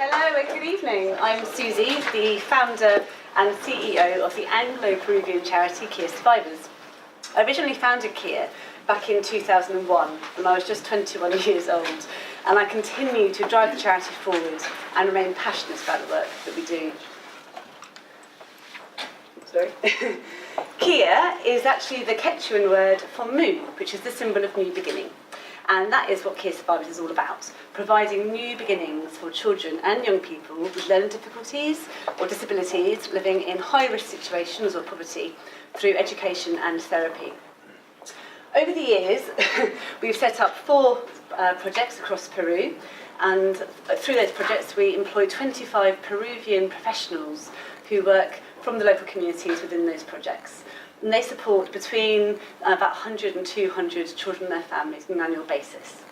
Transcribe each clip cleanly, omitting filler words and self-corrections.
Hello and good evening. I'm Susie, the founder and CEO of the Anglo-Peruvian charity Kiya Survivors. I originally founded Kiya back in 2001 when I was just 21 years old, and I continue to drive the charity forward and remain passionate about the work that we do. Sorry. Kiya is actually the Quechuan word for moon, which is the symbol of new beginning. And that is what Kiya Survivors is all about, providing new beginnings for children and young people with learning difficulties or disabilities living in high-risk situations or poverty through education and therapy. Over the years, we've set up 4 projects across Peru, and through those projects we employ 25 Peruvian professionals who work from the local communities within those projects. And they support between about 100 and 200 children and their families on an annual basis.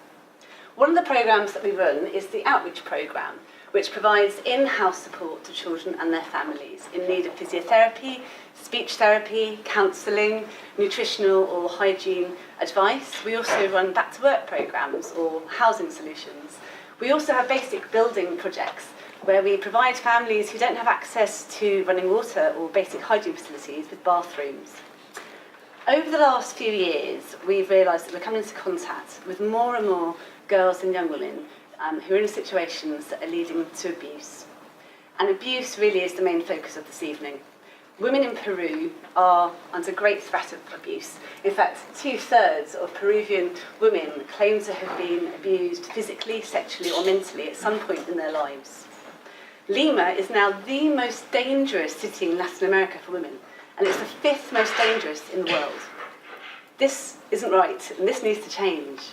One of the programmes that we run is the Outreach Programme, which provides in-house support to children and their families in need of physiotherapy, speech therapy, counselling, nutritional or hygiene advice. We also run back-to-work programmes or housing solutions. We also have basic building projects where we provide families who don't have access to running water or basic hygiene facilities with bathrooms. Over the last few years, we've realised that we're coming into contact with more and more girls and young women who are in situations that are leading to abuse. And abuse really is the main focus of this evening. Women in Peru are under great threat of abuse. In fact, 2/3 of Peruvian women claim to have been abused physically, sexually or mentally at some point in their lives. Lima is now the most dangerous city in Latin America for women, and it's the 5th most dangerous in the world. This isn't right, and this needs to change.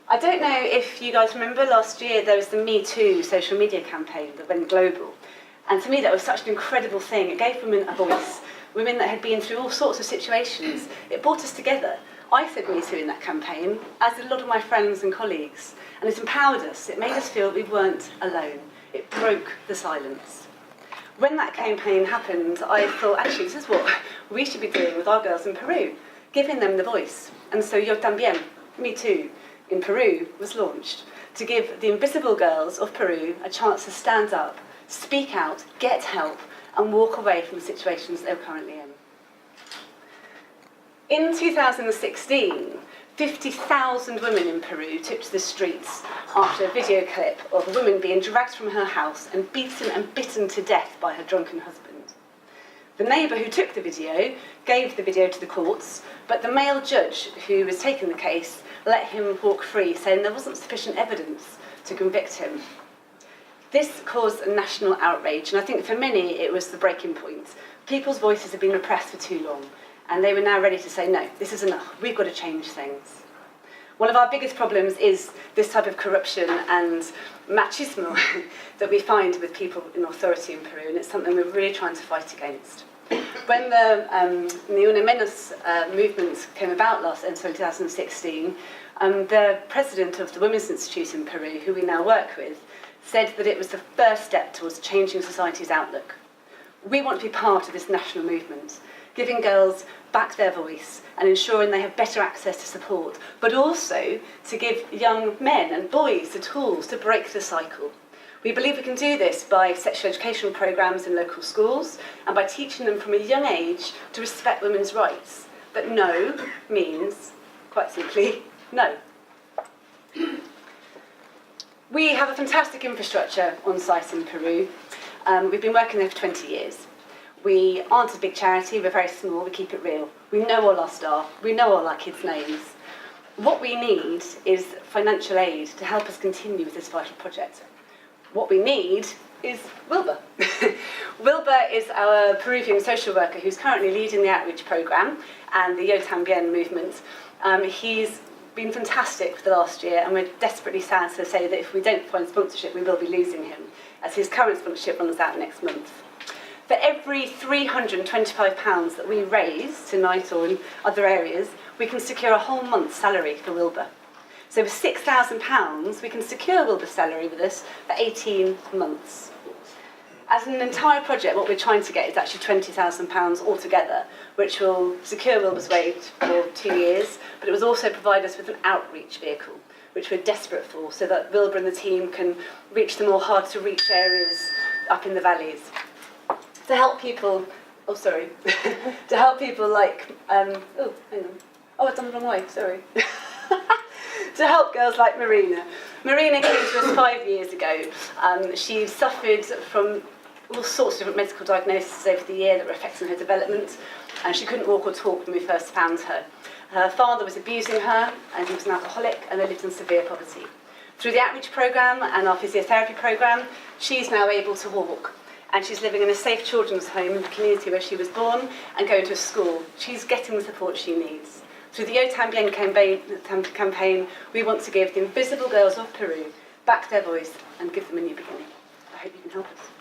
I don't know if you guys remember last year there was the Me Too social media campaign that went global, and to me that was such an incredible thing. It gave women a voice, women that had been through all sorts of situations. It brought us together. I said Me Too in that campaign, as did a lot of my friends and colleagues, and it empowered us. It made us feel we weren't alone. It broke the silence. When that campaign happened, I thought, actually, this is what we should be doing with our girls in Peru, giving them the voice. And so Yo También, Me Too, in Peru was launched to give the invisible girls of Peru a chance to stand up, speak out, get help, and walk away from the situations they're currently in. In 2016, 50,000 women in Peru took to the streets after a video clip of a woman being dragged from her house and beaten and bitten to death by her drunken husband. The neighbour who took the video gave the video to the courts, but the male judge who was taking the case let him walk free, saying there wasn't sufficient evidence to convict him. This caused a national outrage, and I think for many it was the breaking point. People's voices had been repressed for too long, and they were now ready to say, no, this is enough, we've got to change things. One of our biggest problems is this type of corruption and machismo that we find with people in authority in Peru, and it's something we're really trying to fight against. When the Ni Una Menos movement came about in 2016, the president of the Women's Institute in Peru, who we now work with, said that it was the first step towards changing society's outlook. We want to be part of this national movement, giving girls back their voice and ensuring they have better access to support, but also to give young men and boys the tools to break the cycle. We believe we can do this by sexual educational programmes in local schools and by teaching them from a young age to respect women's rights. That no means, quite simply, no. We have a fantastic infrastructure on site in Peru. We've been working there for 20 years. We aren't a big charity, we're very small, we keep it real. We know all our staff, we know all our kids' names. What we need is financial aid to help us continue with this vital project. What we need is Wilbur. Wilbur is our Peruvian social worker who's currently leading the outreach programme and the Yo También movement. He's been fantastic for the last year, and we're desperately sad to say that if we don't find sponsorship, we will be losing him, as his current sponsorship runs out next month. For every £325 that we raise tonight or in other areas, we can secure a whole month's salary for Wilbur. So with £6,000, we can secure Wilbur's salary with us for 18 months. As an entire project, what we're trying to get is actually £20,000 altogether, which will secure Wilbur's wage for 2 years, but it will also provide us with an outreach vehicle, which we're desperate for, so that Wilbur and the team can reach the more hard-to-reach areas up in the valleys. To help people, to help people like, hang on. Oh, I've done the wrong way, sorry. To help girls like Marina. Marina came to us 5 years ago. She suffered from all sorts of different medical diagnoses over the year that were affecting her development, and she couldn't walk or talk when we first found her. Her father was abusing her, and he was an alcoholic, and they lived in severe poverty. Through the outreach programme and our physiotherapy programme, she's now able to walk, and she's living in a safe children's home in the community where she was born and going to a school. She's getting the support she needs. Through the Yo Tambien campaign, we want to give the invisible girls of Peru back their voice and give them a new beginning. I hope you can help us.